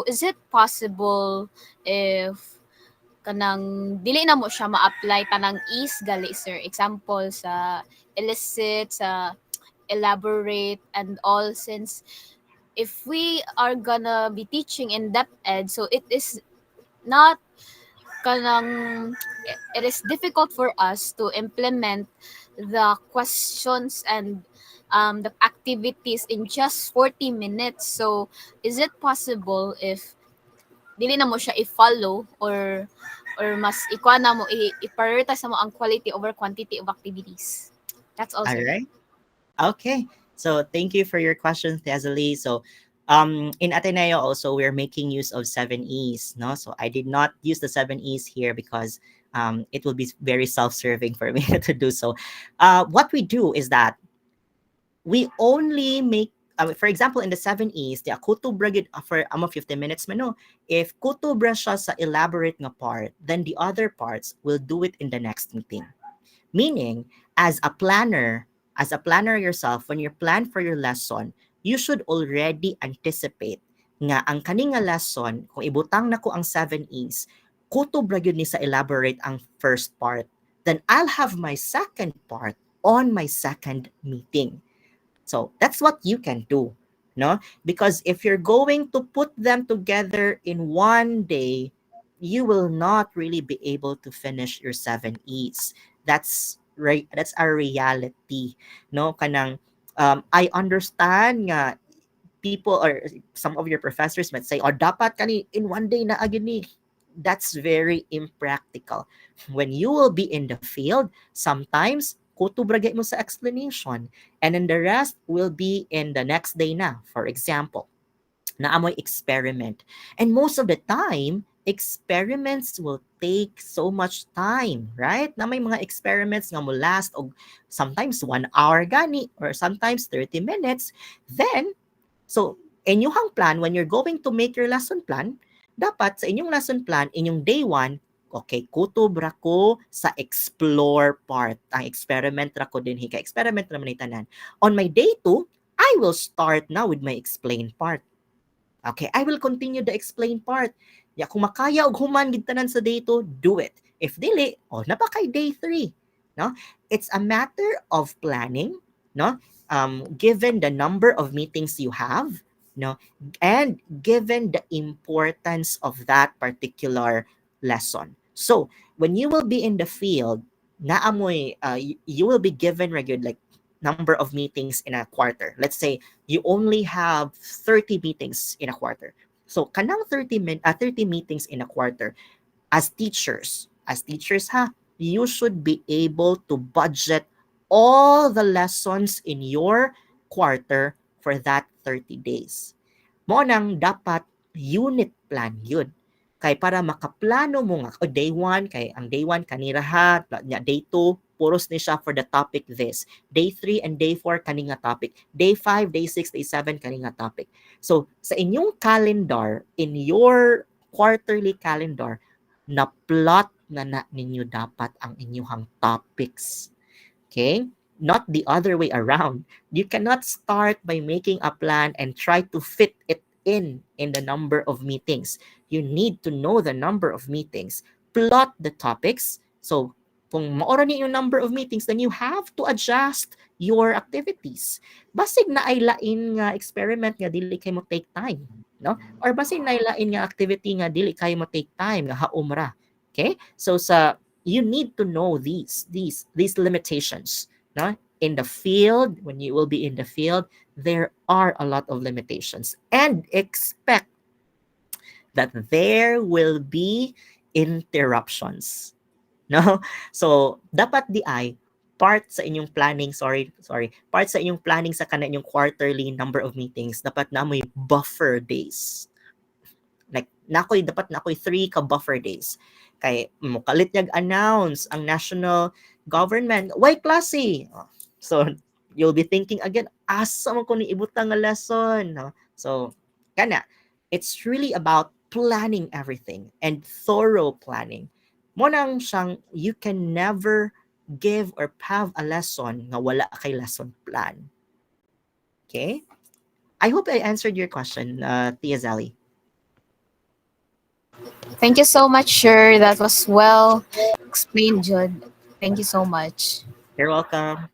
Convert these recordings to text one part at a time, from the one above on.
So is it possible if kanang dili na mo siya ma-apply tanang is gali sir, example sa elicit, sa elaborate and all, since if we are gonna be teaching in depth ed, so it is not kanang it is difficult for us to implement the questions and the activities in just 40 minutes. So is it possible if dili na mo siya i-follow, or mas ikuha na mo i-prioritize na mo ang quality over quantity of activities? That's all, All sir. right. Okay. So thank you for your question, Thezali. So in Ateneo also we're making use of 7Es, no? So I did not use the 7Es here because it will be very self-serving for me to do so. What we do is that we only make for example, in the 7Es, the kutubra gid for 15 minutes man, no? If kutubra siya sa elaborate nga part, then the other parts will do it in the next meeting. Meaning, as a planner yourself, when you plan for your lesson, you should already anticipate nga ang kaning nga lesson, kung ibutang na ko ang 7Es, kutubra gyud ni sa elaborate ang first part. Then I'll have my second part on my second meeting. So that's what you can do, no? Because if you're going to put them together in one day, you will not really be able to finish your 7Es. That's right. That's our reality, no? Kanang I understand nga people or some of your professors might say, "Oh, dapat kani in one day na agini." That's very impractical. When you will be in the field, sometimes kutubragay mo sa explanation, and then the rest will be in the next day na. For example, naamoy experiment. And most of the time, experiments will take so much time, right? Na may mga experiments nga mo last og sometimes 1 hour gani or sometimes 30 minutes. Then, so inyong plan, when you're going to make your lesson plan, dapat sa inyong lesson plan, inyong day 1, okay, kutob ra ko sa explore part. Ang experiment ra ko din, hika experiment naman ni tanan. On my day 2, I will start now with my explain part. Okay, I will continue the explain part. Ya, kung makaya og human gid tanan sa day 2, do it. If dili, napakay day 3. No? It's a matter of planning, no? Given the number of meetings you have, no, and given the importance of that particular lesson. So, when you will be in the field, naamoy, you will be given regular like number of meetings in a quarter. Let's say you only have 30 meetings in a quarter. So kanang 30 meetings in a quarter, as teachers ha, you should be able to budget all the lessons in your quarter for that 30 days. Mo nang dapat unit plan yun. Kay para makaplano mo nga, day 1, kay ang day 1 kanira ha, day 2, puros ni siya for the topic this. Day 3 and day 4, kaninga topic. Day 5, day 6, day 7, kaninga topic. So, sa inyong calendar, in your quarterly calendar, na-plot na ninyo dapat ang inyong topics. Okay? Not the other way around. You cannot start by making a plan and try to fit it in the number of meetings. You need to know the number of meetings. Plot the topics. So, kung maora ni yung number of meetings, then you have to adjust your activities. Basig na ay lain nga experiment nga dili kay mo take time, no? Or basig na ay lain nga activity nga dili kay mo take time nga haumra. Okay? So you need to know these limitations, no? In the field, when you will be in the field, there are a lot of limitations, and expect that there will be interruptions, no? So dapat di ay part sa inyong planning, part sa inyong planning sa inyong quarterly number of meetings, dapat na may buffer days. Like dapat nakoy 3 ka buffer days. Kay mukalit niyag announce ang national government, why klase? So you'll be thinking again, asa man ko ni ibutang nga lesson, no? So kana, it's really about planning everything and thorough planning. Mo nang siyang you can never give or have a lesson nga wala kay lesson plan. Okay? I hope I answered your question, Tia Zali. Thank you so much, sir. That was well explained, Jude. Thank you so much. You're welcome.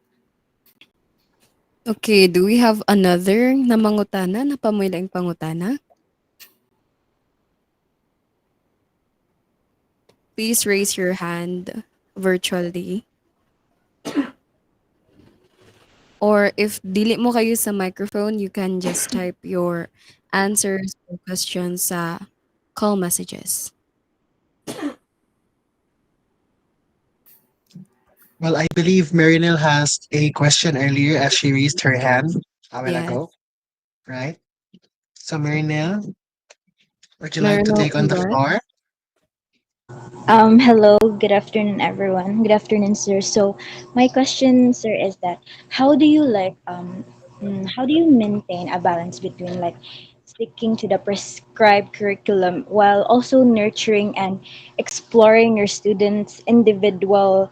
Okay, do we have another na mangutana na pamuilaing pangutana? Please raise your hand virtually. Or if dili mo kayo sa microphone, you can just type your answers or questions sa call messages. Well, I believe Marinel has a question earlier as she raised her hand a while Yes. ago, right? So, Marinel, would you like to Meron take on the ugat. floor? Hello, good afternoon, everyone. Good afternoon, sir. So, my question, sir, is that how do you maintain a balance between like sticking to the prescribed curriculum while also nurturing and exploring your students' individual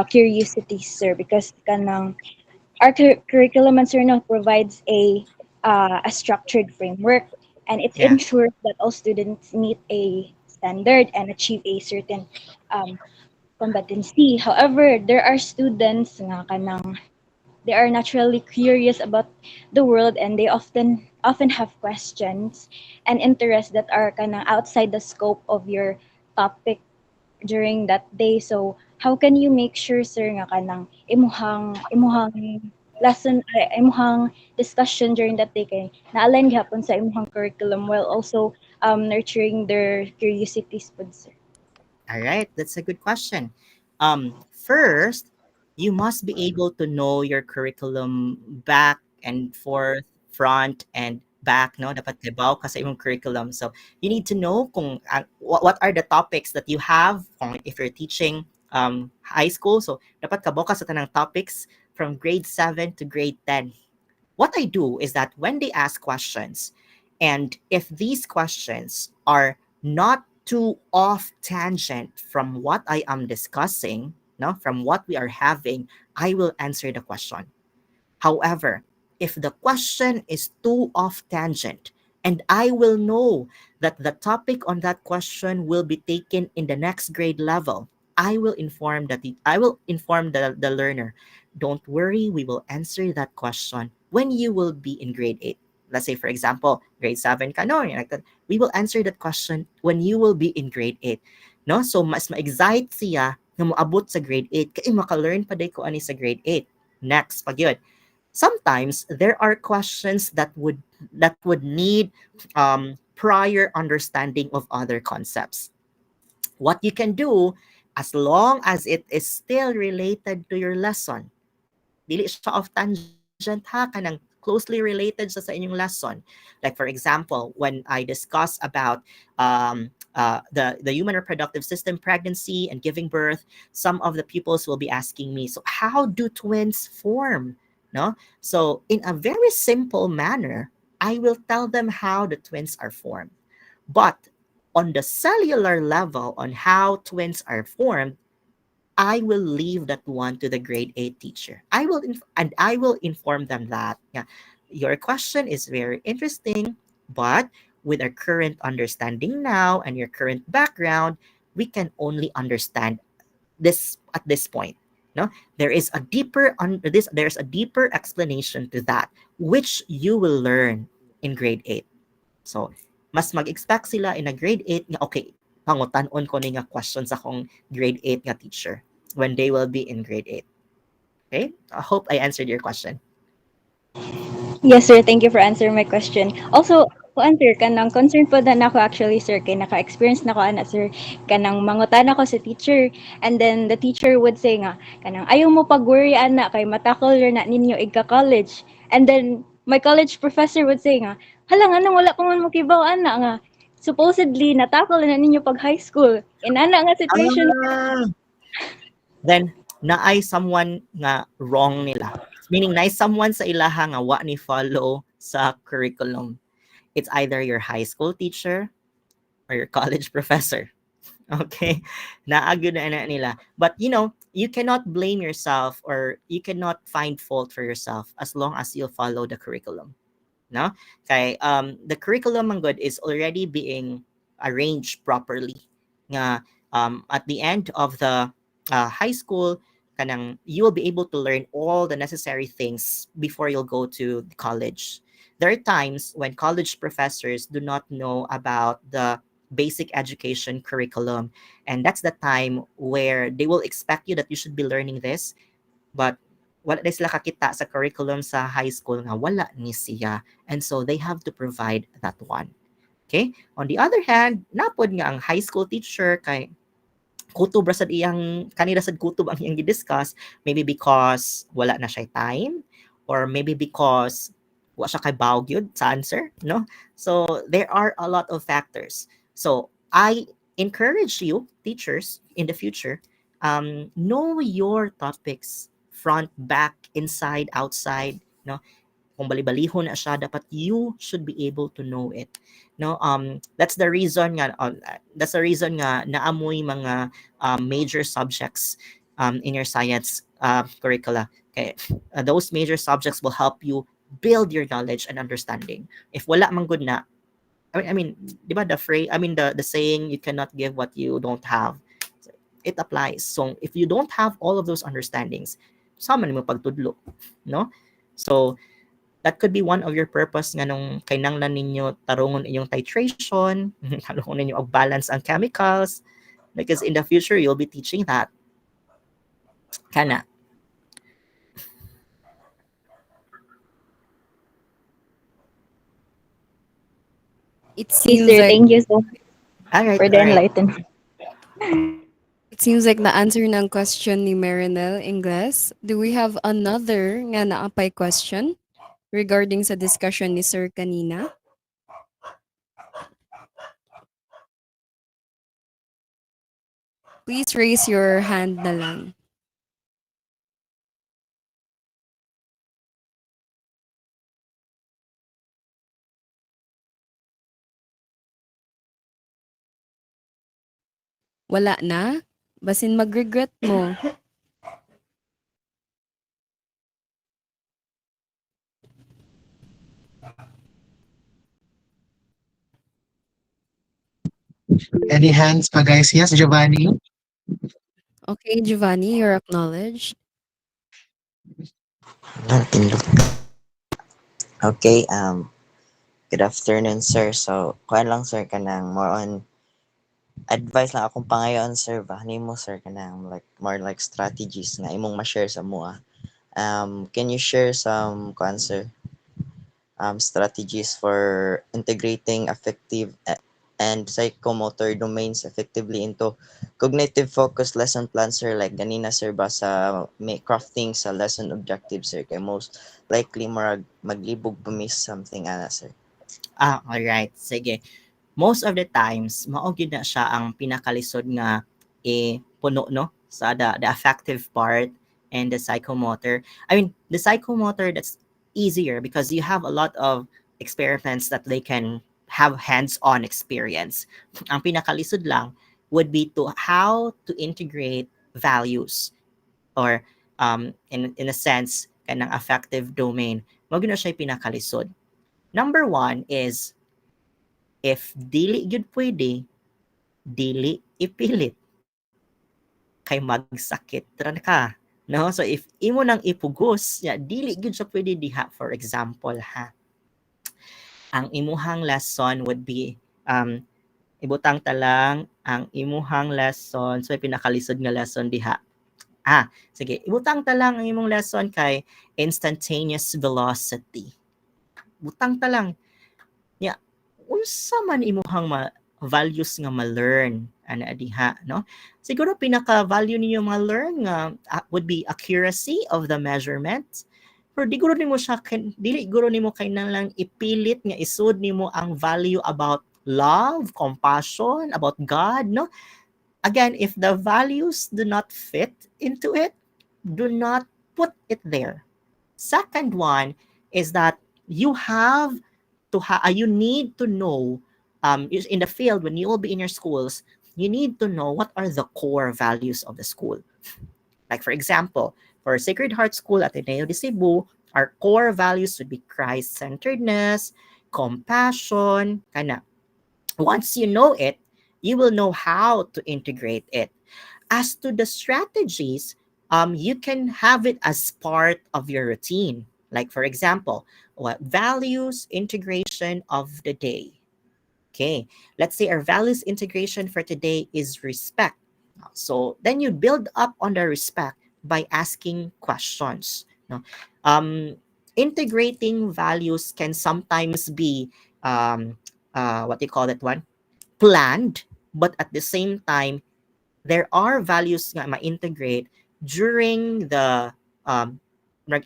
curiosities, sir? Because kanang our curriculum and Cerno provides a structured framework, and it Yeah. ensures that all students meet a standard and achieve a certain um, competency. However, there are students nga kanang they are naturally curious about the world, and they often have questions and interests that are kanang outside the scope of your topic during that day. So how can you make sure, sir, nga kanang imuhang lesson imuhang discussion during that day kay na-align gyapon sa imuhang curriculum while also nurturing their curiosities pod, sir? All right, that's a good question. First, you must be able to know your curriculum back and forth, front and back, no? Dapat tibaw ka sa imong curriculum. So, you need to know kung what are the topics that you have kung if you're teaching high school. So, dapat kabaw ka sa tanang topics from grade 7 to grade 10. What I do is that when they ask questions, and if these questions are not too off tangent from what I am discussing, no, from what we are having, I will answer the question. However, if the question is too off tangent, and I will know that the topic on that question will be taken in the next grade level, I will inform the learner. Don't worry, we will answer that question when you will be in grade 8. Let's say for example, grade 7 ka no, like that. We will answer that question when you will be in grade 8. No? So mas ma-excite siya nga moabot sa grade 8 kay maka-learn pa day ko ani sa grade 8. Next, pag yun, sometimes there are questions that would need prior understanding of other concepts. What you can do, as long as it is still related to your lesson, dili siya off tangent ha, kanang closely related sa inyong lesson. Like for example, when I discuss about the human reproductive system, pregnancy and giving birth, some of the pupils will be asking me, so how do twins form? No? So in a very simple manner, I will tell them how the twins are formed. But on the cellular level, on how twins are formed, I will leave that one to the grade 8 teacher. And I will inform them that, yeah, your question is very interesting, but with our current understanding now and your current background, we can only understand this at this point. No, there's a deeper explanation to that which you will learn in grade 8. So, mas mag-expect sila in a grade 8 nga, okay, pangutan-on ko ni nga questions akong grade 8 nga teacher when they will be in grade 8. Okay? I hope I answered your question. Yes, sir. Thank you for answering my question. Also, ko answer kanang concern po na nako actually, sir, kay naka-experience na ko ana, sir, kanang mangutan ako sa teacher, and then the teacher would say nga kanang ayaw mo pag-worry ana kay matakol na ninyo igka-college. And then my college professor would say nga, hala nga nang wala pa man mo kibaw ana nga supposedly natakol na ninyo pag high school. Inana nga situation. Ah, then naay someone nga wrong nila. Meaning naay someone sa ilaha nga wa ni follow sa curriculum. It's either your high school teacher or your college professor. Okay? Naagyo na nila. But you cannot blame yourself or you cannot find fault for yourself as long as you follow the curriculum. No? Okay, the curriculum ang good is already being arranged properly. Nga at the end of the high school, kanang you will be able to learn all the necessary things before you'll go to college. There are times when college professors do not know about the basic education curriculum, and that's the time where they will expect you that you should be learning this, but wala na sila kakita sa curriculum sa high school nga wala ni siya, and so they have to provide that one. Okay, on the other hand, napod nga ang high school teacher kay kutob ra sad iyang kanira sad kutob ang iyang gi-discuss, maybe because wala na siya time, or maybe because wa siya kay bawg yun sa answer, no? So there are a lot of factors. So I encourage you, teachers, in the future, know your topics front, back, inside, outside, no? Kung bali-balihon na siya, dapat you should be able to know it. No, that's the reason nga naamoy mga major subjects in your science curricula. Okay, those major subjects will help you build your knowledge and understanding. If wala man good na, I mean, di ba the phrase, I mean the saying, you cannot give what you don't have. It applies. So if you don't have all of those understandings, sama mo pagtudlo, no? So that could be one of your purpose nga nung kinanglan ninyo tarungon inyong titration, tarungon ninyo og balance ang chemicals, because in the future you'll be teaching that. Kana. It Okay, seems sir. like Thank you so much All right, for the all right. enlightenment. it seems like na-answer ng question ni Marinel Ingles. Do we have another nga naapay question regarding sa discussion ni Sir kanina? Please raise your hand na lang. Wala na? Basin mag-regret mo. Any hands pa, guys? Yes, Giovanni? Okay, Giovanni, you're acknowledged. Okay, good afternoon, sir. So, kuan lang, sir, kanang more on advice lang akong pangayon, sir, ba? Nimo, sir, kanang like more like strategies nga imong ma-share sa mua. Can you share some kuan, sir? Strategies for integrating affective and psychomotor domains effectively into cognitive focused lesson plan, sir, like ganina, sir, ba sa may crafting sa lesson objectives, sir, kay most likely maglibog pa miss something ana, sir. All right. Sige. Most of the times mao gyud na siya ang pinakalisod nga puno, no, sa the affective part and the psychomotor. I mean, the psychomotor, that's easier because you have a lot of experiments that they can have hands-on experience. Ang pinakalisod lang would be to how to integrate values, or in a sense kanang affective domain. Mao gyud na siya pinakalisod. Number one is, if dili gyud pwede, dili ipilit kay magsakit ra ka, no? So if imo nang ipugos, ya dili gyud siya pwede diha. For example, ha, ang imuhang lesson would be ibutang talang ang imuhang lesson, so pinakalisod nga lesson diha. Sige, ibutang talang ang imong lesson kay instantaneous velocity. Butang talang nya, unsa man imuhang values nga ma-learn ana diha, no? Siguro pinaka-value ninyo ma-learn nga would be accuracy of the measurement. Pero di guro nimo siya dili guro nimo kay lang ipilit nga isud nimo ang value about love, compassion, about God, no? Again, if the values do not fit into it, do not put it there. Second one is that you have to you need to know, in the field when you will be in your schools, you need to know what are the core values of the school. Like for example, for Sacred Heart School at Ateneo de Cebu, our core values would be Christ-centeredness, compassion, kana. Once you know it, you will know how to integrate it. As to the strategies, you can have it as part of your routine. Like, for example, what values integration of the day. Okay, let's say our values integration for today is respect. So then you build up on the respect by asking questions. No? Integrating values can sometimes be what do you call that one? Planned, but at the same time, there are values nga ma-integrate during the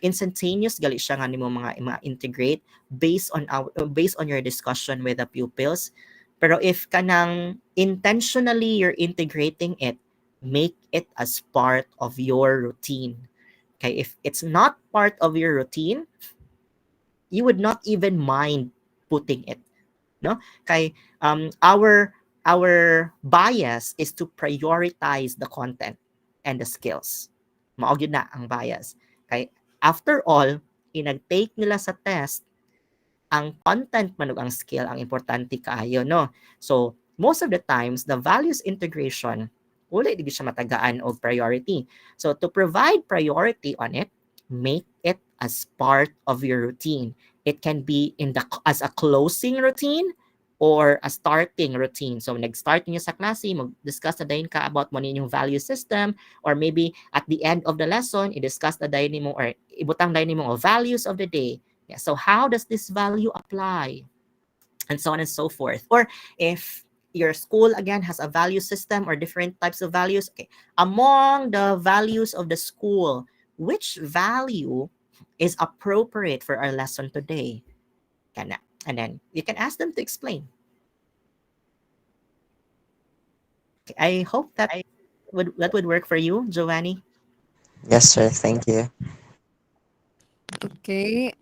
instantaneous gali siya nga nimo mga ma-integrate based on your discussion with the pupils. Pero if kanang intentionally you're integrating it, make it as part of your routine. Okay, if it's not part of your routine, you would not even mind putting it, no? Kay our bias is to prioritize the content and the skills. Mao gyud na ang bias. Kay after all, inag-take nila sa test, ang content man ug ang skill ang importante kaayo, no? So, most of the times, the values integration, wala di siya matagaan of priority. So, to provide priority on it, make it as part of your routine. It can be as a closing routine or a starting routine. So, nag-start niyo sa klase, mag-discuss na dayon ka about mo ninyong value system, or maybe at the end of the lesson, i-discuss na dayon nimo or ibutang dayon nimo values of the day. Yeah, so how does this value apply? And so on and so forth. Or if your school, again, has a value system or different types of values, okay, among the values of the school, which value is appropriate for our lesson today? And then you can ask them to explain. Okay, I hope that would work for you, Giovanni. Yes, sir. Thank you. Okay.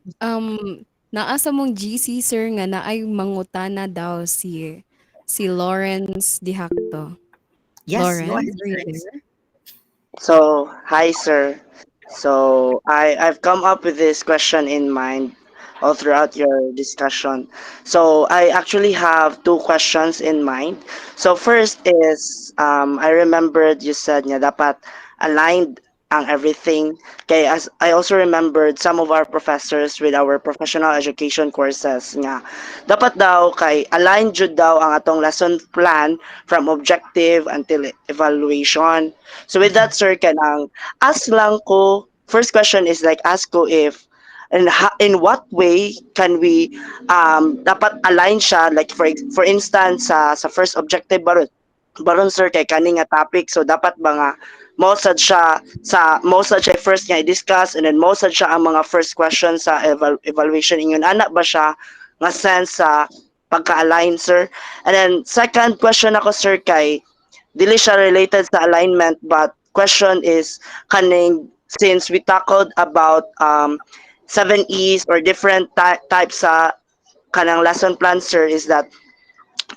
Naa sa mong GC sir nga naay mangutana daw si Lawrence Dihacto. Yes, go Lawrence, ahead, are you Rex. there? So, hi, sir. So, I've come up with this question in mind all throughout your discussion. So, I actually have two questions in mind. So, first is, I remembered you said nga dapat aligned ang everything. Okay, as I also remembered some of our professors with our professional education courses nga dapat daw kay aligned jud daw ang atong lesson plan from objective until evaluation. So with that, sir, kanang ask lang ko, first question is like ask ko if in what way can we dapat align siya, like for instance sa first objective baron sir kay kani nga topic, so dapat ba nga mo sad siya first nga i-discuss, and then mo sad siya ang mga first questions sa evaluation ingon ana ba siya nga sense sa pagka-align, sir? And then second question ako, sir, kay dili siya related sa alignment, but question is kaning since we tackled about 7 E's or different types sa kanang lesson plan, sir, is that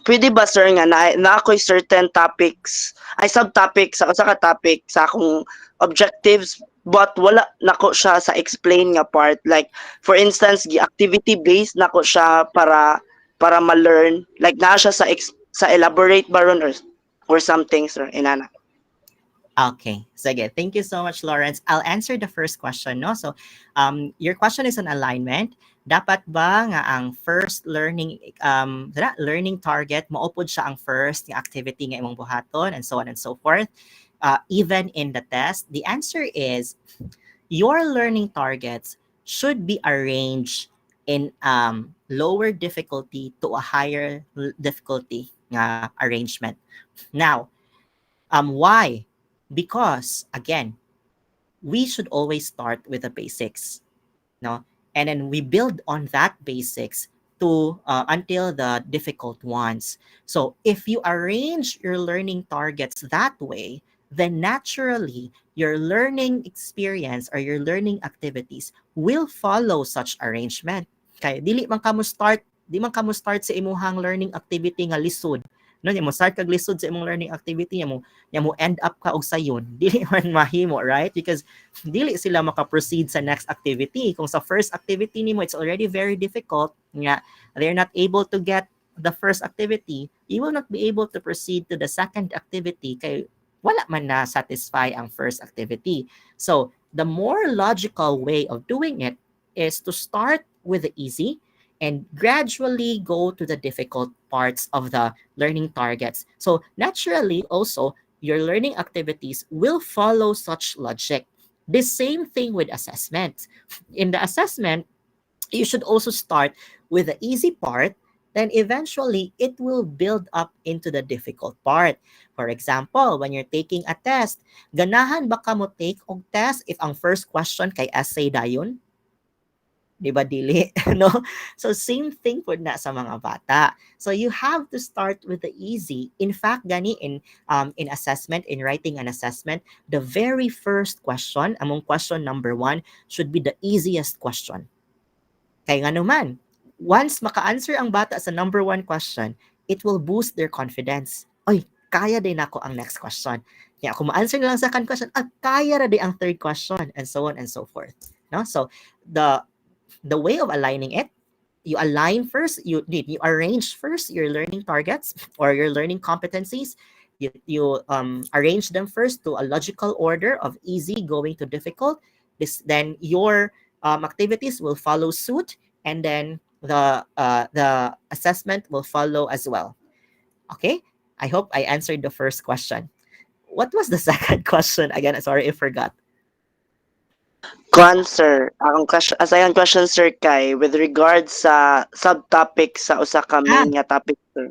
pwede ba, sir, nga na ako'y certain topics ay subtopic sa usa ka topic sa akong objectives, but wala nako siya sa explain nga part, like for instance activity based nako siya para ma-learn, like na siya sa elaborate baron or something, sir, inana. Okay, sige. Thank you so much, Lawrence. I'll answer the first question, no? So, your question is on alignment. Dapat ba nga ang first learning target maupod siya ang first yung activity nga imong buhaton, and so on and so forth, even in the test? The answer is your learning targets should be arranged in lower difficulty to a higher difficulty nga arrangement. Now, why? Because again, we should always start with the basics, no? And then we build on that basics to until the difficult ones. So if you arrange your learning targets that way, then naturally your learning experience or your learning activities will follow such arrangement. Kaya di man kamo start sa imuhang learning activity nga lisod, no? Mo start kag lisod sa imong learning activity, mo end up ka og sayon, dili man mahimo, right? Because dili sila maka-proceed sa next activity. Kung sa first activity nimo it's already very difficult nga they're not able to get the first activity, you will not be able to proceed to the second activity kay wala man na satisfy ang first activity. So, the more logical way of doing it is to start with the easy and gradually go to the difficult parts of the learning targets. So, naturally, also, your learning activities will follow such logic. The same thing with assessment. In the assessment, you should also start with the easy part, then eventually it will build up into the difficult part. For example, when you're taking a test, ganahan ba ka mo take og test if ang first question kay essay dayon? Di ba dili? No? So same thing po na sa mga bata. So you have to start with the easy. In fact, gani in assessment, in writing an assessment, the very first question, among question number 1, should be the easiest question. Kaya nga naman, once maka-answer ang bata sa number 1 question, it will boost their confidence. Oy, kaya din ako ang next question. Kaya kung ma-answer na lang sa second question, kaya na din ang third question, and so on and so forth. No? So, the way of aligning it, you align first, you arrange first your learning targets or your learning competencies. You arrange them first to a logical order of easy going to difficult. Then your activities will follow suit, and then the assessment will follow as well. Okay, I hope I answered the first question. What was the second question again? Sorry, I forgot. Kuan sir, akong question, asayang question sir kay with regards sa subtopic sa usa ka main nga topic sir.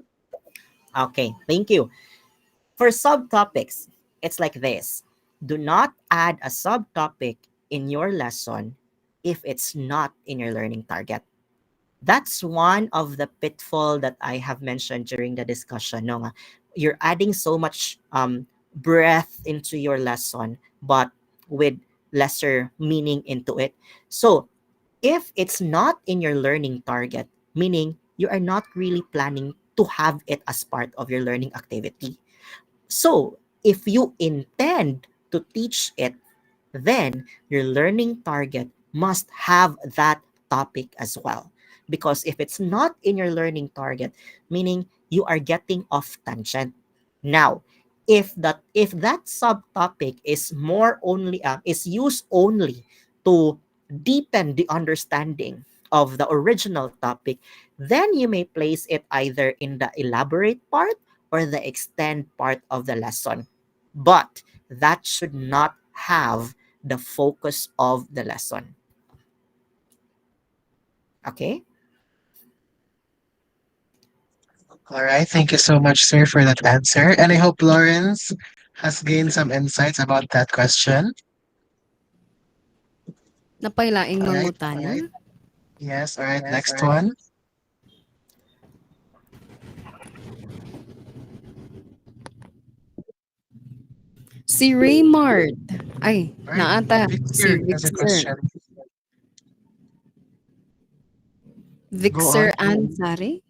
Okay, thank you. For subtopics, it's like this. Do not add a subtopic in your lesson if it's not in your learning target. That's one of the pitfall that I have mentioned during the discussion. No, nga, you're adding so much breath into your lesson, but with lesser meaning into it. So, if it's not in your learning target, meaning you are not really planning to have it as part of your learning activity. So, if you intend to teach it, then your learning target must have that topic as well. Because if it's not in your learning target, meaning you are getting off tangent. Now, if that subtopic is is used only to deepen the understanding of the original topic, then you may place it either in the elaborate part or the extend part of the lesson. But that should not have the focus of the lesson. Okay? All right. Thank you so much, sir, for that answer. And I hope Lawrence has gained some insights about that question. Napailaing All right. mangutana. Yes. All right. Next one. Si Raymart. Ay, All right. naata. Si Victor has a Vixer. question. Vixer on. Ansari.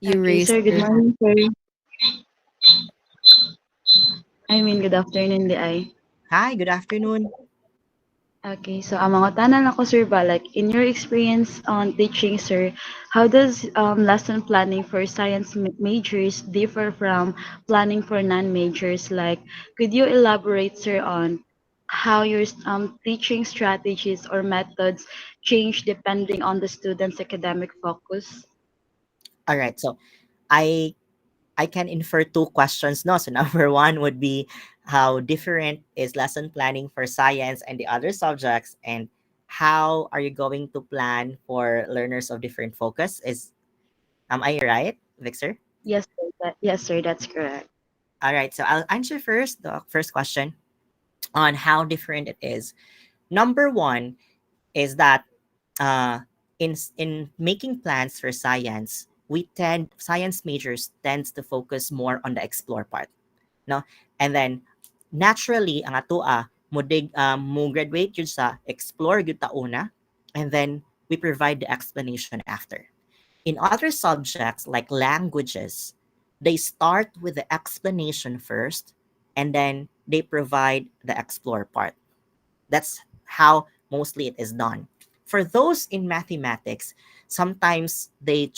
You Okay, raised sir. Good your morning, sir. I mean, good afternoon, di ay. Hi, good afternoon. Okay, so ang mga tanan ako, sir, ba, like, in your experience on teaching, sir, how does lesson planning for science majors differ from planning for non-majors? Like, could you elaborate, sir, on how your teaching strategies or methods change depending on the student's academic focus? All right. So, I can infer 2 questions. No, so number 1 would be how different is lesson planning for science and the other subjects, and how are you going to plan for learners of different focus? Am I right, Vixer? Yes, sir. Yes, sir. That's correct. All right. So I'll answer first the first question on how different it is. Number 1 is that in making plans for science, science majors tends to focus more on the explore part, no? And then naturally ang atoa mo graduate yun sa explore gyud ta una, and then we provide the explanation after. In other subjects like languages, they start with the explanation first, and then they provide the explore part. That's how mostly it is done. For those in mathematics, sometimes they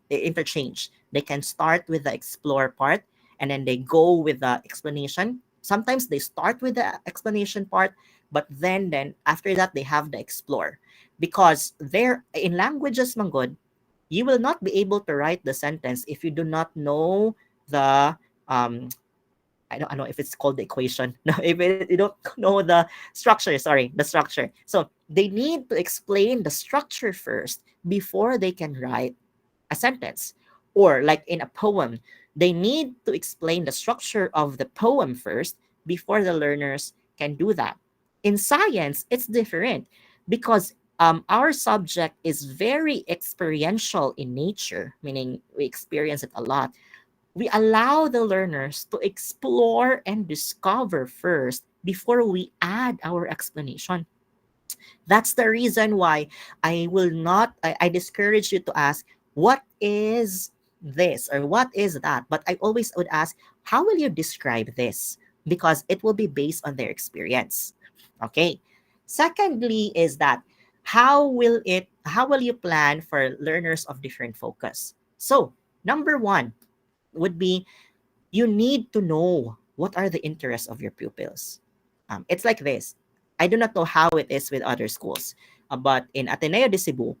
interchange They can start with the explore part and then they go with the explanation. Sometimes they start with the explanation part, but then after that they have the explore, because there in languages manggod, you will not be able to write the sentence if you do not know the I don't know if it's called the equation. No, if you don't know the structure, sorry, the structure. So they need to explain the structure first before they can write a sentence. Or like in a poem, they need to explain the structure of the poem first before the learners can do that. In science, it's different because our subject is very experiential in nature, meaning we experience it a lot. We allow the learners to explore and discover first before we add our explanation. That's the reason why I discourage you to ask, what is this or what is that? But I always would ask, how will you describe this? Because it will be based on their experience. Okay. Secondly, is that how will you plan for learners of different focus? So, number one would be you need to know what are the interests of your pupils. It's like this. I do not know how it is with other schools, but in Ateneo de Cebu,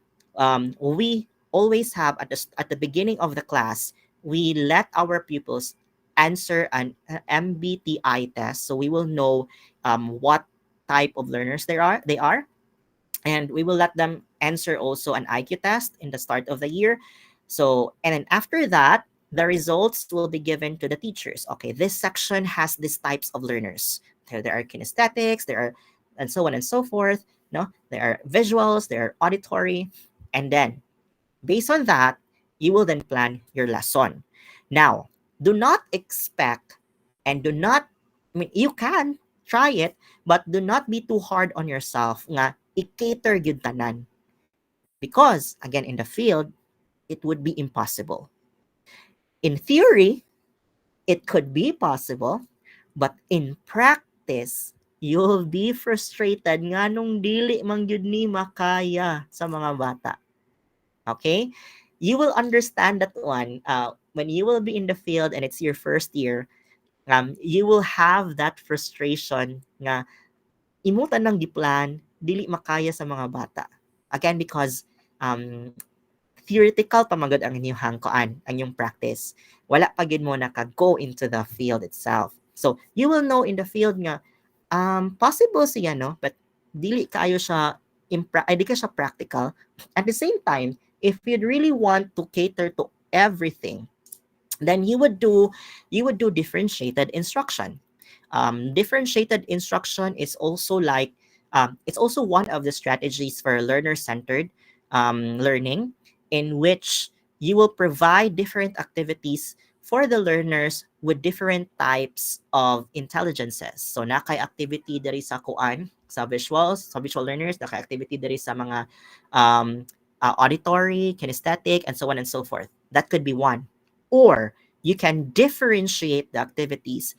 we always have at the beginning of the class, we let our pupils answer an MBTI test, so we will know what type of learners they are, and we will let them answer also an IQ test in the start of the year. So, and then after that, the results will be given to the teachers. Okay, this section has these types of learners. There are kinesthetics, there are, and so on and so forth. No, there are visuals, there are auditory, and then based on that, you will then plan your lesson. Now, do not expect and do not, I mean, you can try it, but do not be too hard on yourself nga i-cater gyud tanan. Because, again, in the field, it would be impossible. In theory, it could be possible, but in practice, you'll be frustrated nga nung dili man gyud ni makaya sa mga bata. Okay? You will understand that one when you will be in the field and it's your first year. You will have that frustration nga imutan ng giplan, dili makaya sa mga bata. Again, because um, theoretical pa magod ang inyong hangkoan, ang inyong practice. Wala pa gid mo naka-go into the field itself. So, you will know in the field nga, possible siya, no? But dili kaayo siya, di ka siya practical. At the same time, if you'd really want to cater to everything, then you would do differentiated instruction. Differentiated instruction is also like it's also one of the strategies for learner-centered learning, in which you will provide different activities for the learners with different types of intelligences. So nakay activity diri sa kuan, sa visuals, sa visual learners, nakay activity diri sa mga auditory, kinesthetic, and so on and so forth. That could be one. Or you can differentiate the activities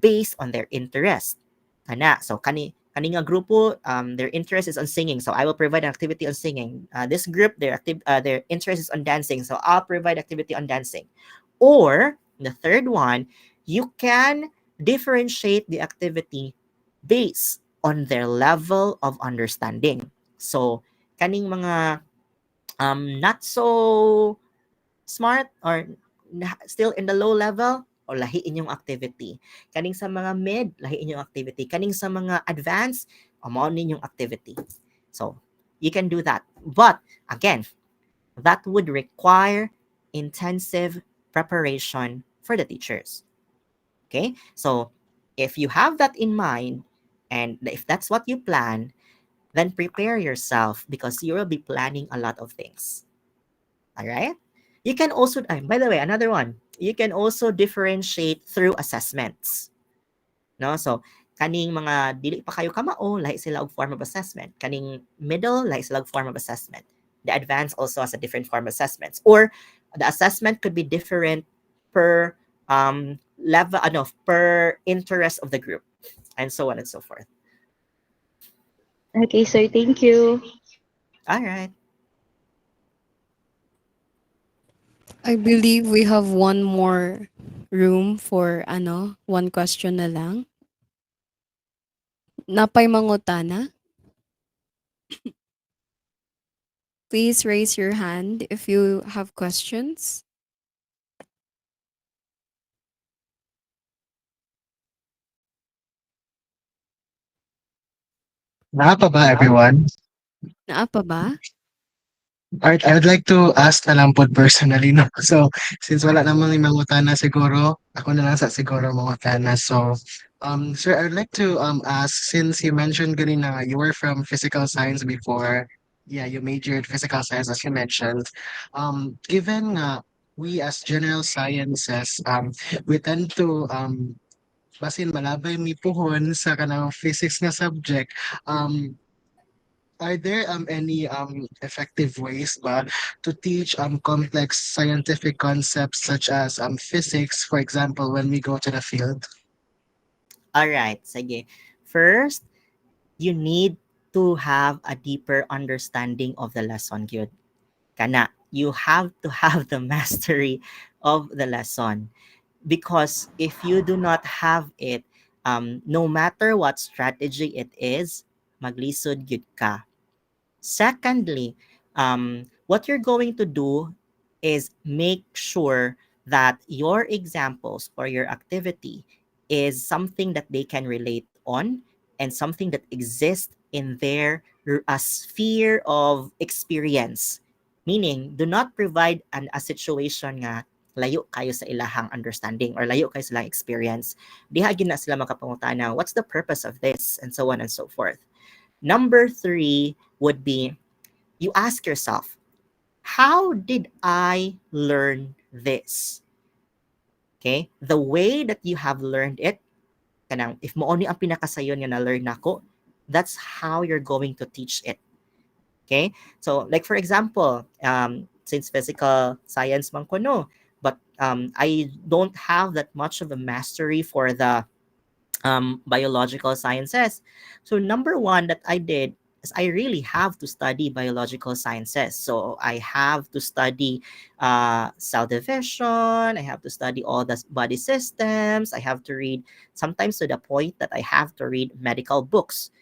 based on their interest. Kana, so kani nga grupo, their interest is on singing, so I will provide an activity on singing. This group, their interest is on dancing, so I'll provide activity on dancing. Or the third one, you can differentiate the activity based on their level of understanding. So kaning mga not so smart or still in the low level, o lahi inyong activity. Kaning sa mga mid, lahi inyong activity. Kaning sa mga advanced, o mao ninyong activity. So, you can do that. But, again, that would require intensive preparation for the teachers. Okay? So, if you have that in mind, and if that's what you plan, then prepare yourself because you will be planning a lot of things. All right? You can also, by the way, another one, you can also differentiate through assessments. No? So, kaning mga dili pa kayo kamao, lahi sila og form of assessment. Kaning middle, lahi sila og form of assessment. The advanced also has a different form of assessments. Or the assessment could be different per level, per interest of the group, and so on and so forth. Okay, sir. Thank you. All right. I believe we have one more room for one question na lang. Napay mangutana? Please raise your hand if you have questions. Naa pa ba, everyone? Naa pa ba? Alright, I would like to ask na lang po personally, no? So, since wala namang mangutana siguro, ako na lang sa siguro mangutana. So, sir, I would like to ask, since you mentioned kanina you were from physical science before, yeah, you majored physical science as you mentioned. Given we as general sciences, we tend to basin malabay mi puhon sa kanang physics nga subject. Are there any effective ways ba to teach complex scientific concepts such as physics, for example, when we go to the field? Alright, sige. First, you need to have a deeper understanding of the lesson, gyud. Kana, you have to have the mastery of the lesson. Because if you do not have it, no matter what strategy it is, maglisod gyud ka. Secondly, what you're going to do is make sure that your examples or your activity is something that they can relate on and something that exists in their sphere of experience. Meaning, do not provide a situation nga layo kayo sa ilahang understanding or layo kayo sa ilang experience. Diha gyud na sila makapangutana, what's the purpose of this? And so on and so forth. Number 3 would be you ask yourself, how did I learn this? Okay? The way that you have learned it, kanang if mo ni ang pinakasayon nga na-learn nako, that's how you're going to teach it. Okay? So, like for example, since physical science man ko no, but I don't have that much of a mastery for the biological sciences. So number one that I did is I really have to study biological sciences. So I have to study cell division. I have to study all the body systems. I have to read sometimes to the point that I have to read medical books.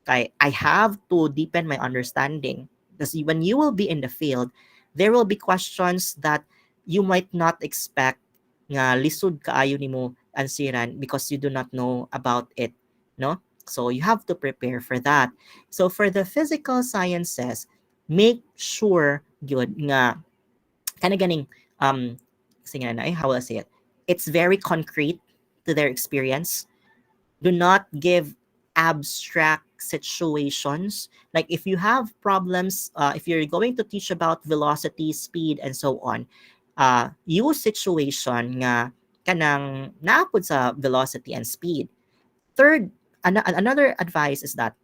I have to deepen my understanding because when you will be in the field, there will be questions that you might not expect nga lisod kaayo nimo ansiran because you do not know about it, no? So you have to prepare for that. So for the physical sciences, make sure gyud nga kana ganing sige na how will I say it? It's very concrete to their experience. Do not give abstract situations. Like if you have problems, if you're going to teach about velocity, speed, and so on, use situation nga kanang naapod sa velocity and speed. Third, another advice is that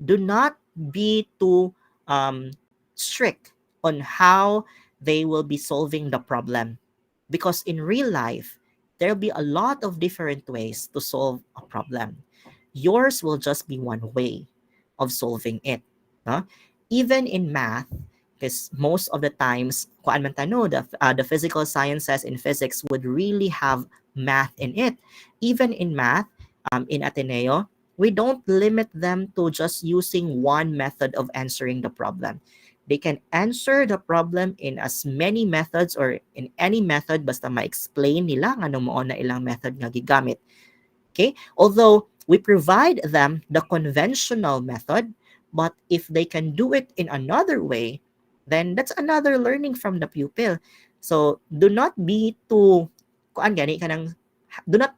do not be too strict on how they will be solving the problem. Because in real life, there'll be a lot of different ways to solve a problem. Yours will just be one way of solving it. No? Even in math, because most of the times, kuan man tano, the physical sciences in physics would really have math in it. Even in math, in Ateneo, we don't limit them to just using one method of answering the problem. They can answer the problem in as many methods or in any method basta ma-explain nila nga mo na ilang method nga gigamit. Okay? Although we provide them the conventional method, but if they can do it in another way, then that's another learning from the pupil. So do not be too kuan gani kanang do not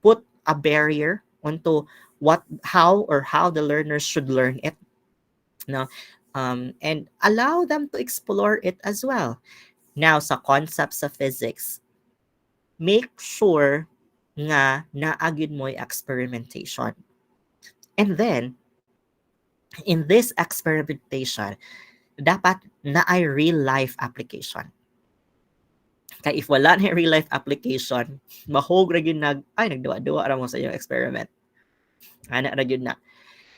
put a barrier onto how the learners should learn it. No? And allow them to explore it as well. Now, sa concepts of physics, make sure nga naagid mo yung experimentation. And then, in this experimentation, dapat na ay real-life application. Kaya if wala na real-life application, mahog ra yun nagduwa-duwa ra mo sa iyong experiment. Ana ra yun na.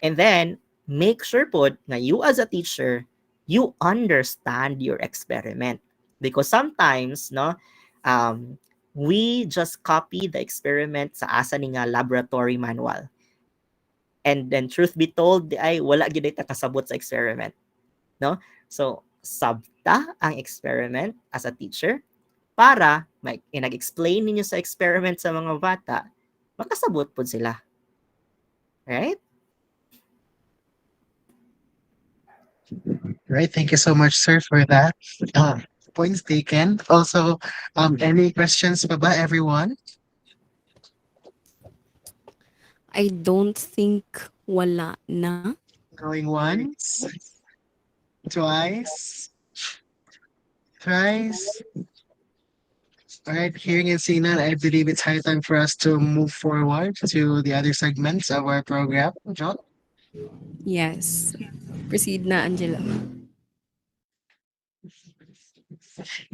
And then, make sure po na you as a teacher, you understand your experiment. Because sometimes, no, um, we just copy the experiment sa asa ni nga laboratory manual. And then truth be told, di ay wala gyud ay takasabot sa experiment, no? So, sabta ang experiment as a teacher para nag-explain ninyo sa experiment sa mga bata, makasabot po sila. Right? Right. Thank you so much, sir, for that. Points taken. Also, any questions pa ba, everyone? I don't think wala na. Going once, twice, thrice. All right, hearing and seeing none, I believe it's high time for us to move forward to the other segments of our program. John? Yes. Proceed na, Angela.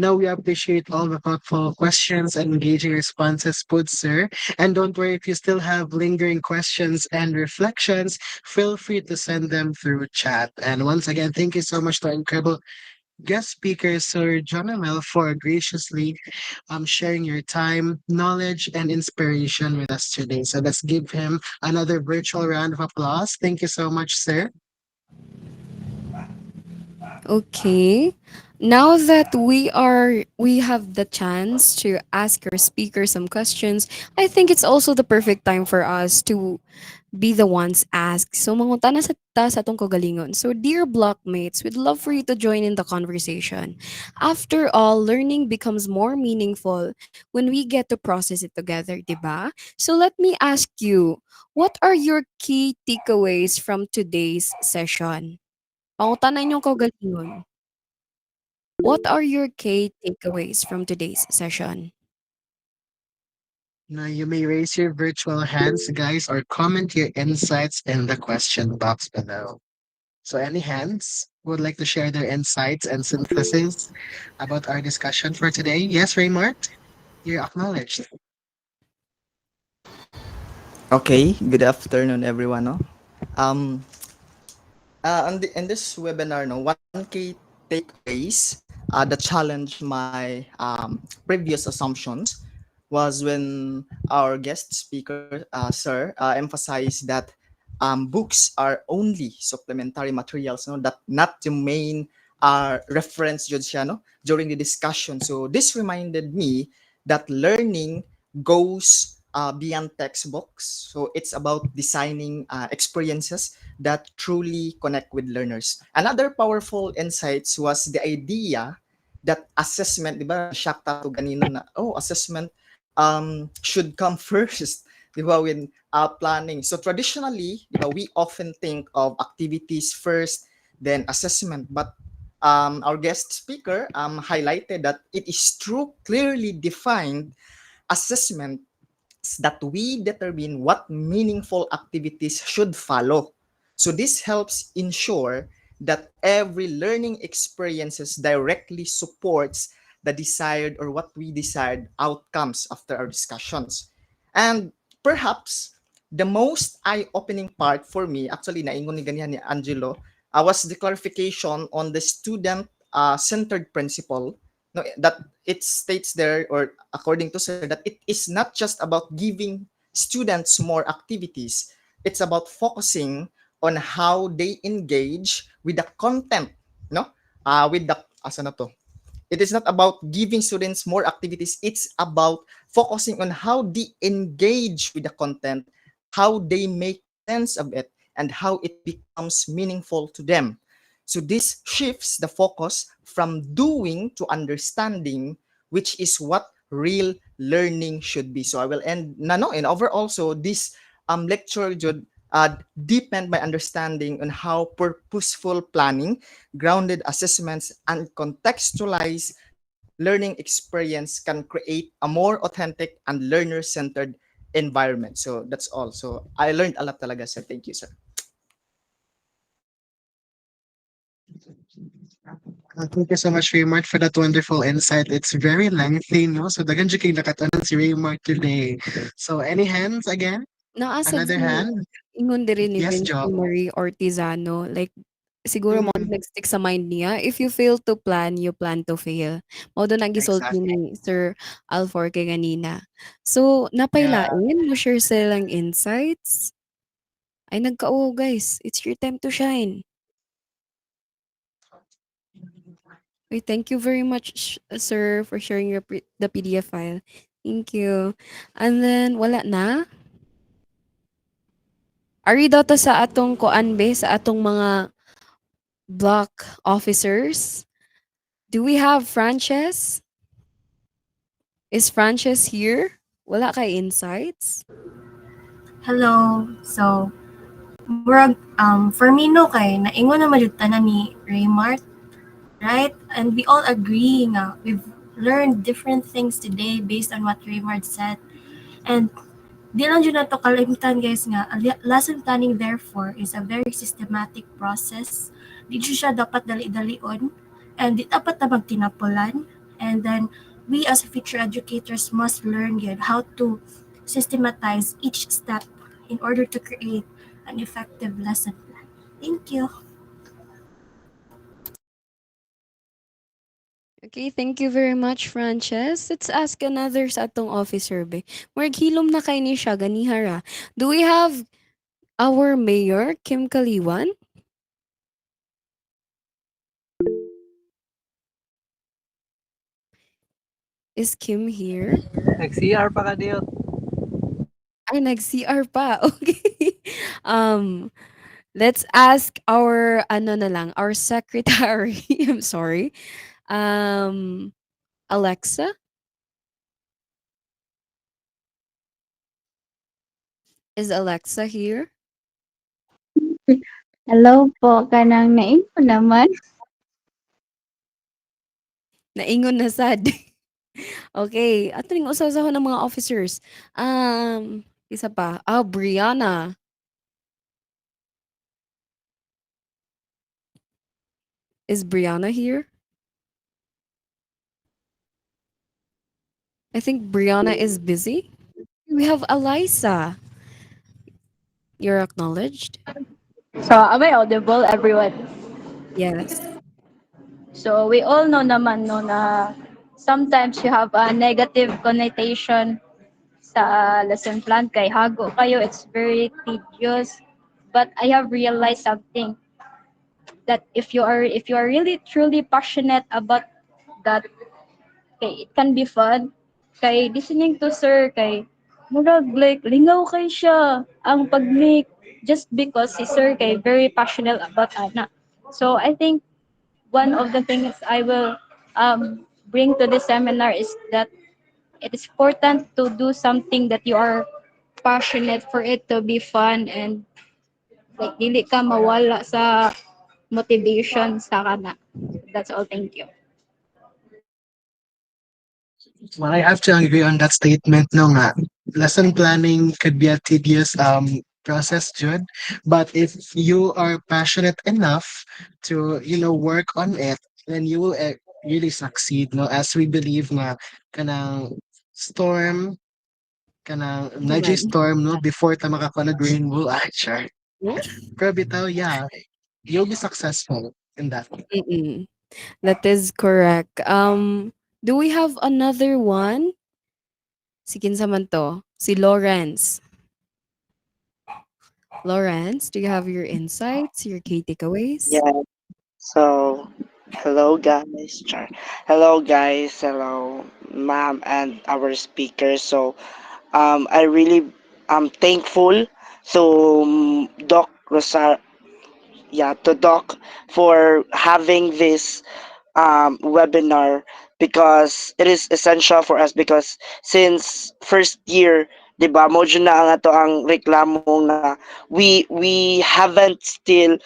Now we appreciate all the thoughtful questions and engaging responses put, sir. And don't worry, if you still have lingering questions and reflections, feel free to send them through chat. And once again, thank you so much to our incredible guest speaker, Sir John Amel, for graciously sharing your time, knowledge, and inspiration with us today. So let's give him another virtual round of applause. Thank you so much, sir. Okay. Now that we have the chance to ask our speaker some questions, I think it's also the perfect time for us to be the ones asked. So manguta na sa ta sa atong kagalingon. So dear blockmates, we'd love for you to join in the conversation. After all, learning becomes more meaningful when we get to process it together, 'di ba? So let me ask you, what are your key takeaways from today's session? Panguta na inyong kagalingon. What are your key takeaways from today's session? Now you may raise your virtual hands, guys, or comment your insights in the question box below. So any hands who would like to share their insights and synthesis about our discussion for today? Yes, Raymart, you're acknowledged. Okay, good afternoon, everyone. No? Um, in this webinar, no, one key takeaways that challenged my previous assumptions was when our guest speaker, sir, emphasized that books are only supplementary materials, no, that not the main reference judge, no, during the discussion. So this reminded me that learning goes beyond textbooks. So it's about designing experiences that truly connect with learners. Another powerful insights was the idea that assessment, di ba, shock tayo ganino na, oh, assessment should come first, di ba, when planning. So traditionally, di ba, we often think of activities first, then assessment. But our guest speaker highlighted that it is true, clearly defined assessment that we determine what meaningful activities should follow. So this helps ensure that every learning experiences directly supports the desired or what we desired outcomes after our discussions. And perhaps the most eye-opening part for me, actually naingon ni ganyan ni Angelo, was the clarification on the student-centered principle, no, that it states there, or according to sir, that it is not just about giving students more activities. It's about focusing on how they engage with the content, no? With the, asa na to? It is not about giving students more activities. It's about focusing on how they engage with the content, how they make sense of it, and how it becomes meaningful to them. So this shifts the focus from doing to understanding, which is what real learning should be. So I will end nano, and overall, so this lecture should deepen my understanding on how purposeful planning, grounded assessments, and contextualized learning experience can create a more authentic and learner-centered environment. So that's all. So I learned a lot talaga, sir. Thank you, sir. Thank you so much, Raymart, for that wonderful insight. It's very lengthy, no? So dagan dyan kay nakatanan si Raymart today. So any hands again? Naasad Another si hand? ingon diri ni Yes, Vincent Jo. Marie Ortizano, like siguro mo Mm, nag-stick sa mind niya, if you fail to plan, you plan to fail. Mao do na gisulti exactly. ni Sir Alforque kanina. So, Yeah. napailain mo share silang insights. Ay nagka-oh guys, it's your time to shine. Uy, thank you very much, sir, for sharing your the PDF file. Thank you. And then, wala na? Ari daw to sa atong koan be, sa atong mga block officers. Do we have Frances? Is Frances here? Wala kay insights? Hello. So, murag for me no kay naingon na majud tanan ni Raymart, right? And we all agree nga we've learned different things today based on what Raymart said. And di lang dyan na to kalimtan guys nga, lesson planning therefore is a very systematic process. Di dyan siya dapat dali-dalion and di dapat na magtinapulan. And then we as future educators must learn yun how to systematize each step in order to create an effective lesson plan. Thank you. Okay, thank you very much, Frances. Let's ask another sa atong officer be. Murag hilom na kay ni siya, ganihara. Do we have our mayor, Kim Kaliwan? Is Kim here? Nag-CR pa ka Diot. Ay, nag-CR pa. Okay. Um, let's ask our, ano na lang, our secretary. I'm sorry. Um, Alexa? Is Alexa here? Hello po, kanang naingon naman. Naingon na sad. Okay. Ato ning usaw-usaw ng mga officers. Isa pa. Ah, Brianna. Is Brianna here? I think Brianna is busy. We have Eliza. You're acknowledged. So, am I audible, everyone? Yes. So, we all know naman no na sometimes you have a negative connotation sa lesson plan kay hago kayo, it's very tedious. But I have realized something that if you are really truly passionate about that, kay it can be fun. Kay listening to sir kay murag like lingaw kay siya ang pag-make just because si sir kay very passionate about ana. So I think one of the things I will bring to this seminar is that it is important to do something that you are passionate for it to be fun and like dili ka mawala sa motivation sa kana. That's all. Thank you. Well, I have to agree on that statement. No, nga, lesson planning could be a tedious process, Jude. But if you are passionate enough to work on it, then you will really succeed. No, as we believe nga kanang storm, kanang Najee Duman. storm, no, before ta makakuha ng rainbow archer. Pero bitaw, yeah, you'll be successful in that. Mm-mm. That is correct. Do we have another one? Si kinsa man to? Si Lawrence. Lawrence, do you have your insights, your key takeaways? Yeah. So, hello guys. Hello guys. Hello ma'am and our speakers. So, I really am thankful to Doc Rosar, yeah, to Doc for having this webinar because it is essential for us because since first year, 'di ba, mo dyan na ang ato ang reklamo na we haven't still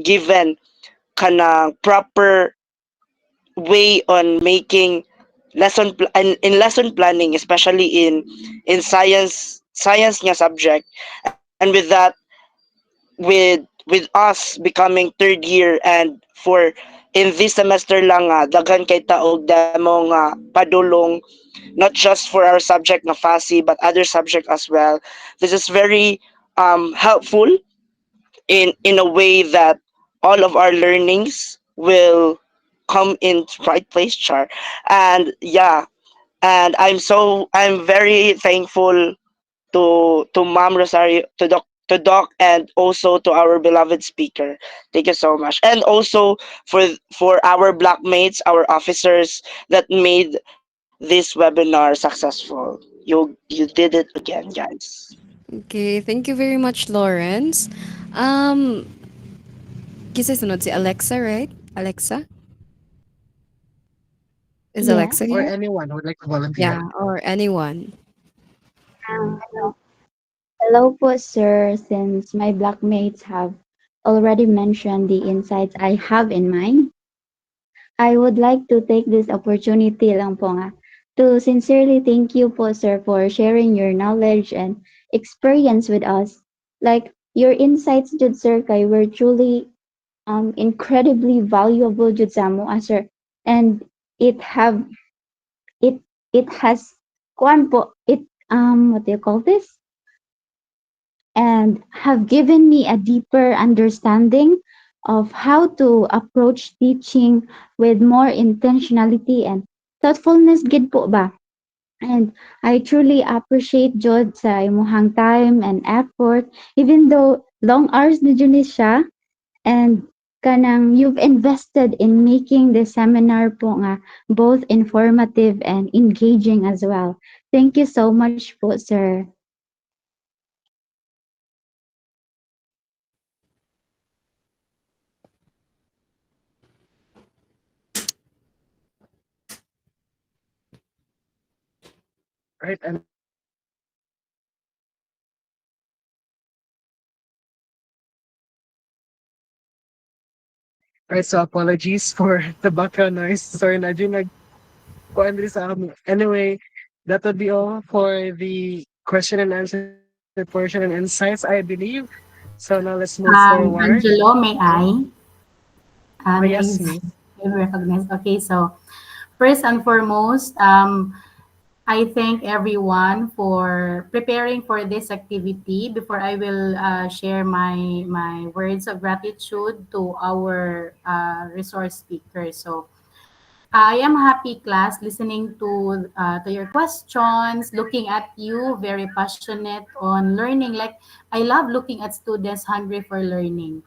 given kanang proper way on making in lesson planning, especially in science nga subject. And with that, with us becoming third year and for in this semester lang nga daghan kay taog demo nga padulong not just for our subject na FASI but other subject as well. This is very helpful in a way that all of our learnings will come in right place, Char. And yeah, and I'm very thankful to Mom Rosario, to Doc, and also to our beloved speaker. Thank you so much, and also for our blockmates, our officers that made this webinar successful. You did it again, guys. Okay, thank you very much, Lawrence. Um, Kisa sunod si Alexa, right? Alexa? Is Or Alexa Yes. here? anyone who would like to volunteer. Yeah, or anyone. Hello. Hello po, sir. Since my blackmates have already mentioned the insights I have in mind, I would like to take this opportunity lang po nga to sincerely thank you po, sir, for sharing your knowledge and experience with us. Like, your insights, jud, sir, kay were truly incredibly valuable, jud sa amo, sir. And it have it it has kuan po, it what do you call this? And have given me a deeper understanding of how to approach teaching with more intentionality and thoughtfulness gid po ba. And I truly appreciate jud sa imuhang time and effort even though long hours na jud ni siya, and kanang you've invested in making the seminar po nga both informative and engaging as well. Thank you so much po, sir. Right, and right, so apologies for the background noise. Sorry na dyan nagkuhan din sa amin. Anyway, that would be all for the question and answer portion and insights, I believe. So now let's move forward. Angelo, may I? May Yes, I me. may I recognize? Okay, so first and foremost, I thank everyone for preparing for this activity. Before I will share my words of gratitude to our resource speakers. So I am happy, class, listening to your questions, looking at you, very passionate on learning. Like I love looking at students hungry for learning.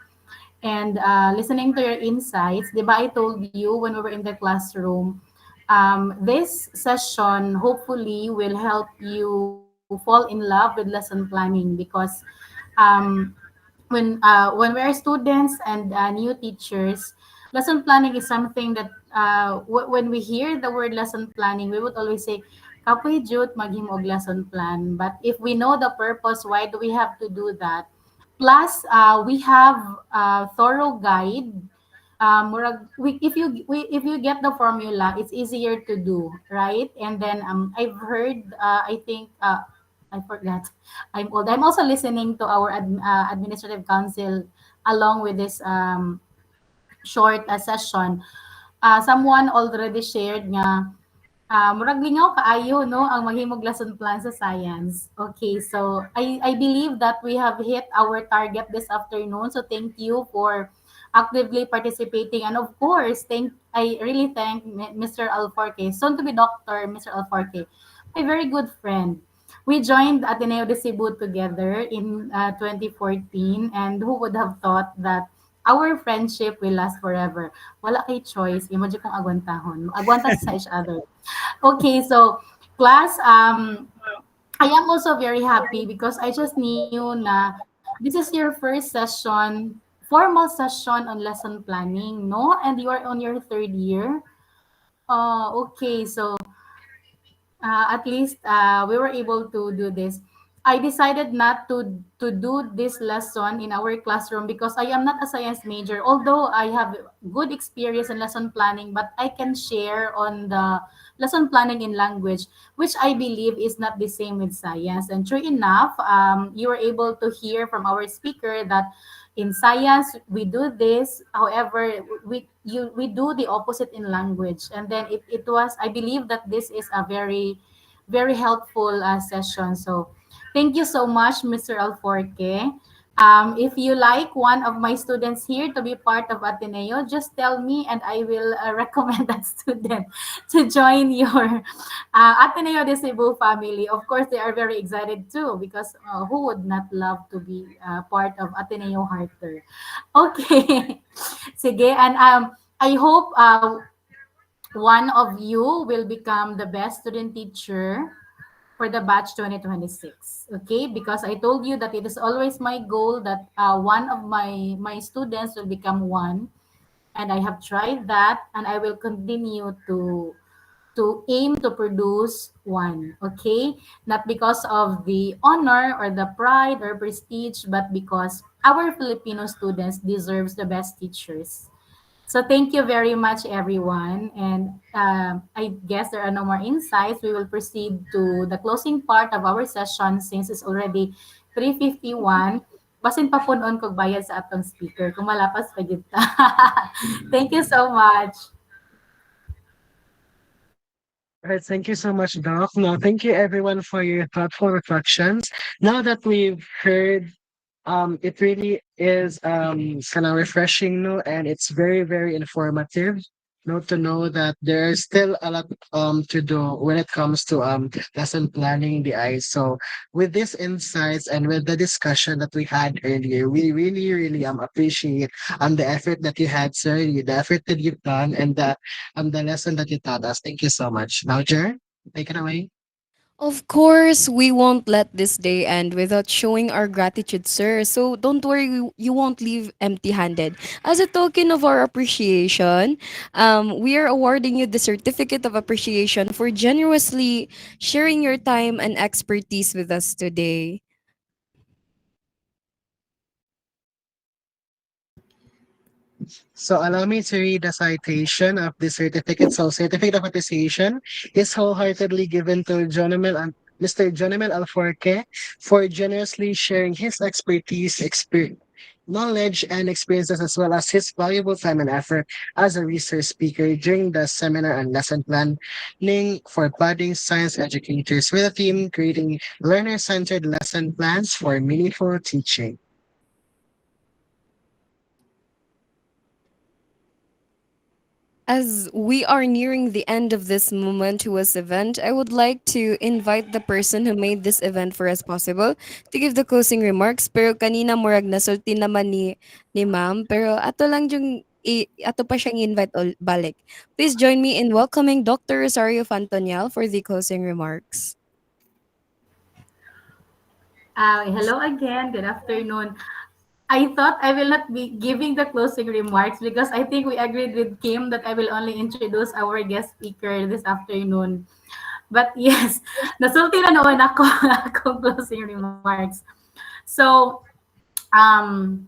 And listening to your insights, di ba I told you when we were in the classroom, this session hopefully will help you fall in love with lesson planning because um, when we are students and new teachers, lesson planning is something that when we hear the word lesson planning, we would always say, "Kapoy jud maghimo og lesson plan." But if we know the purpose, why do we have to do that? Plus, we have a thorough guide. If you get the formula, it's easier to do, right? And then I've heard, I think, I forgot. I'm old. I'm also listening to our administrative council along with this short session. Someone already shared nga murag lingaw kaayo no ang maghimog lesson plan sa science. Okay, so I believe that we have hit our target this afternoon. So thank you for actively participating, and of course, I really thank Mr. Alforque, soon to be Doctor Mr. Alforque, my very good friend. We joined Ateneo de Cebu together in 2014, and who would have thought that our friendship will last forever? Wala kay choice. Imagine kung agwantahon. Agwanta sa each other. Okay, so class, I am also very happy because I just knew na this is your first session, formal session on lesson planning, no? And you are on your third year. Okay, so at least we were able to do this. I decided not to do this lesson in our classroom because I am not a science major. Although I have good experience in lesson planning, but I can share on the lesson planning in language, which I believe is not the same with science. And true enough, you were able to hear from our speaker that in science we do this. However, we do the opposite in language. And then it was, I believe that this is a very helpful session. So thank you so much, Mr. Alforque. If you like one of my students here to be part of Ateneo, just tell me and I will recommend that student to join your Ateneo de Cebu family. Of course, they are very excited too because who would not love to be part of Ateneo Harter? Okay. Sige. And I hope one of you will become the best student teacher for the batch 2026. Okay, because I told you that it is always my goal that one of my students will become one, and I have tried that, and I will continue to aim to produce one. Okay, not because of the honor or the pride or prestige, but because our Filipino students deserves the best teachers. So thank you very much, everyone. And I guess there are no more insights. We will proceed to the closing part of our session since it's already 3:51. Basin pa punon kog bayad sa atong speaker. Kung malapas pa gyud ta. Thank you so much. All right, thank you so much, Doc. Now, thank you everyone for your thoughtful reflections. Now that we've heard, it really is kind of refreshing, no, and it's very, very informative. No, to know that there's still a lot to do when it comes to lesson planning in the eyes. So with these insights and with the discussion that we had earlier, we really, really appreciate the effort that you had, sir, the effort that you've done, and the lesson that you taught us. Thank you so much. Now, Jer, take it away. Of course, we won't let this day end without showing our gratitude, sir. So don't worry, you won't leave empty handed. As a token of our appreciation, we are awarding you the Certificate of Appreciation for generously sharing your time and expertise with us today. So allow me to read the citation of the certificate. So certificate of appreciation is wholeheartedly given to Mr. Jonamel Alforque for generously sharing his expertise, knowledge, and experiences, as well as his valuable time and effort as a research speaker during the seminar and lesson planning for budding science educators with a theme creating learner-centered lesson plans for meaningful teaching. As we are nearing the end of this momentous event, I would like to invite the person who made this event for us possible to give the closing remarks. Pero kanina murag nasulti naman ni ma'am. Pero ato lang yung ato pa siyang invite balik. Please join me in welcoming Dr. Rosario Fantonial for the closing remarks. Hello again. Good afternoon. I thought I will not be giving the closing remarks because I think we agreed with Kim that I will only introduce our guest speaker this afternoon. But yes, nasulti na noon ako akong closing remarks. So, um,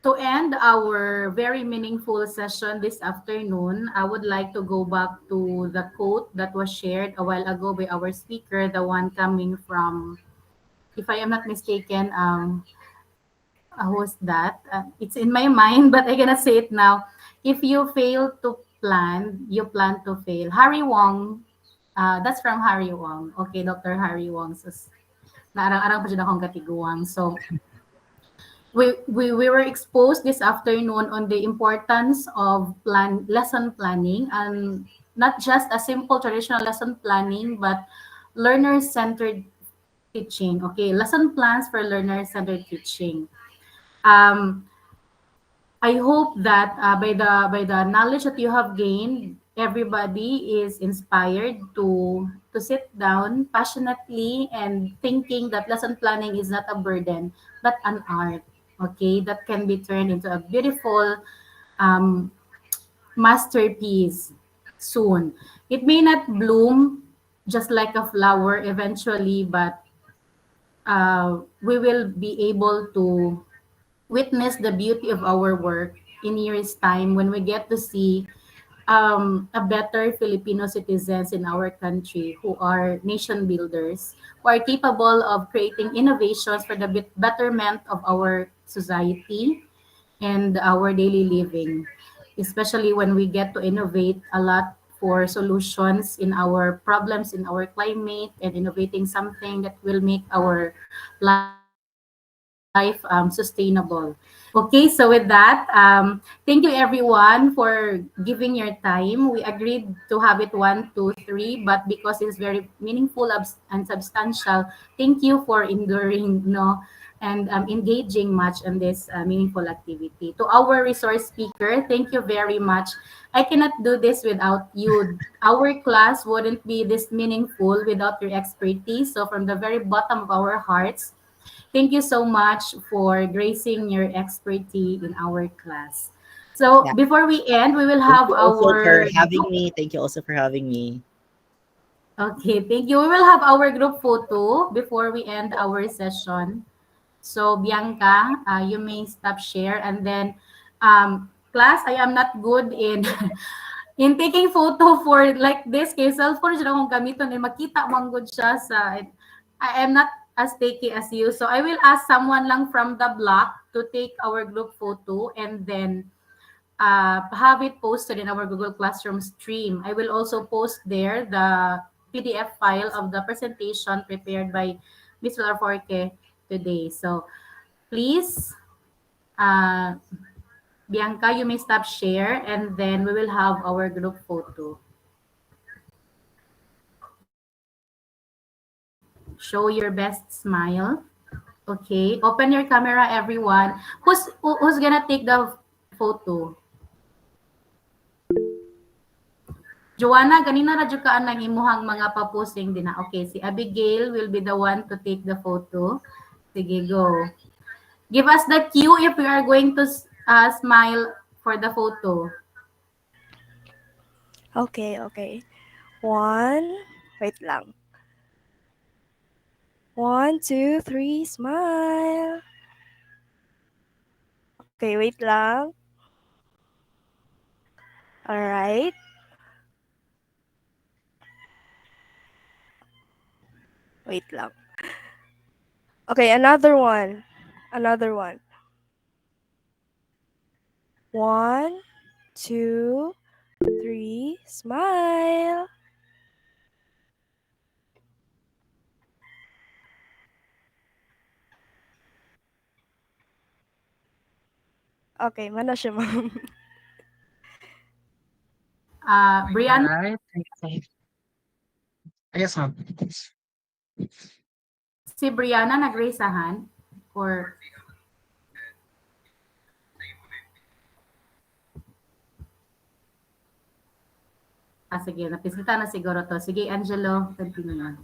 to end our very meaningful session this afternoon, I would like to go back to the quote that was shared a while ago by our speaker, the one coming from, if I am not mistaken, who's that? It's in my mind, but I cannot say it now. If you fail to plan, you plan to fail. Harry Wong, that's from Harry Wong. Okay, Dr. Harry Wong. So, naarang-arang pa dyan akong katiguang. So, we were exposed this afternoon on the importance of lesson planning, and not just a simple traditional lesson planning, but learner-centered teaching. Okay, lesson plans for learner-centered teaching. Um, I hope that by the knowledge that you have gained, everybody is inspired to sit down passionately and thinking that lesson planning is not a burden but an art. Okay, that can be turned into a beautiful um, masterpiece soon. It may not bloom just like a flower eventually, but we will be able to witness the beauty of our work in years' time when we get to see a better Filipino citizens in our country who are nation builders, who are capable of creating innovations for the betterment of our society and our daily living, especially when we get to innovate a lot for solutions in our problems in our climate and innovating something that will make our life sustainable. Okay, so with that, thank you everyone for giving your time. We agreed to have it 1, 2, 3, but because it's very meaningful and substantial, thank you for enduring, and engaging much in this meaningful activity. To our resource speaker, thank you very much. I cannot do this without you. Our class wouldn't be this meaningful without your expertise. So from the very bottom of our hearts, thank you so much for gracing your expertise in our class. So Yeah. before we end, we will Thank have you also for our having me. Thank you also for having me. okay, thank you. We will have our group photo before we end our session. So Bianca, you may stop share, and then class, I am not good in in taking photo for like this kay cellphone siya akong gamiton and makita man gud siya sa I am not as takey as you. So I will ask someone lang from the block to take our group photo and then have it posted in our Google Classroom stream. I will also post there the PDF file of the presentation prepared by Ms. Larforque today. So please, uh, Bianca, you may stop share and then we will have our group photo. Show your best smile. Okay, open your camera, everyone. Who's gonna take the photo? Joanna, ganina ra jud kaan ang imuhang mga paposting din na. Okay, si Abigail will be the one to take the photo. Sige, go. Give us the cue if we are going to smile for the photo. Okay, okay. Wait lang. 1, 2, 3, smile. Okay, wait lang. Alright. Wait lang. Okay, another one. Another one. 1, 2, 3, smile. Okay, mana siya, ma'am. Brianna, Alright. Yes, ma'am. si Brianna nag-raise a hand or sige, napisita na siguro to. Sige, Angelo, continue.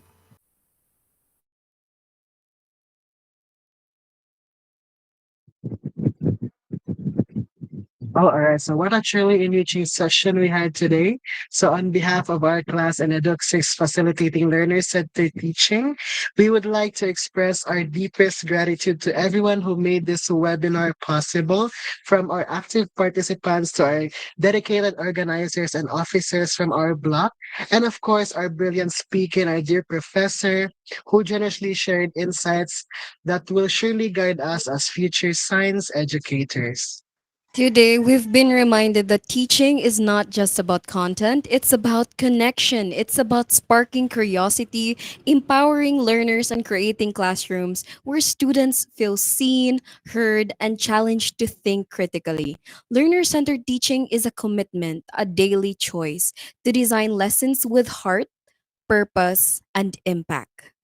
Oh, all right. So what a truly enriching session we had today. So on behalf of our class and Edu6 facilitating learners centered teaching, we would like to express our deepest gratitude to everyone who made this webinar possible, from our active participants to our dedicated organizers and officers from our block, and of course our brilliant speaker, our dear professor, who generously shared insights that will surely guide us as future science educators. Today, we've been reminded that teaching is not just about content, it's about connection. It's about sparking curiosity, empowering learners, and creating classrooms where students feel seen, heard, and challenged to think critically. Learner centered teaching is a commitment, a daily choice to design lessons with heart, purpose, and impact.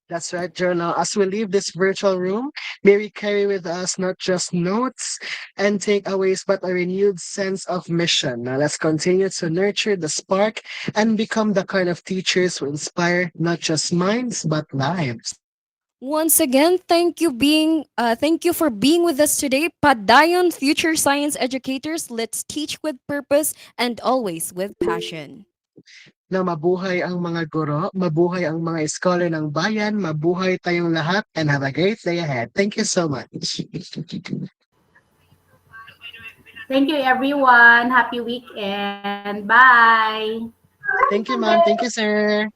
That's right, Journal. As we leave this virtual room, may we carry with us not just notes and takeaways, but a renewed sense of mission. Now, let's continue to nurture the spark and become the kind of teachers who inspire not just minds, but lives. Once again, thank you for being with us today. Padayon Future Science Educators, let's teach with purpose and always with passion. Na mabuhay ang mga guro, mabuhay ang mga scholar ng bayan, mabuhay tayong lahat, and have a great day ahead. Thank you so much. Thank you, everyone. Happy weekend. Bye. Thank you, ma'am. Thank you, sir.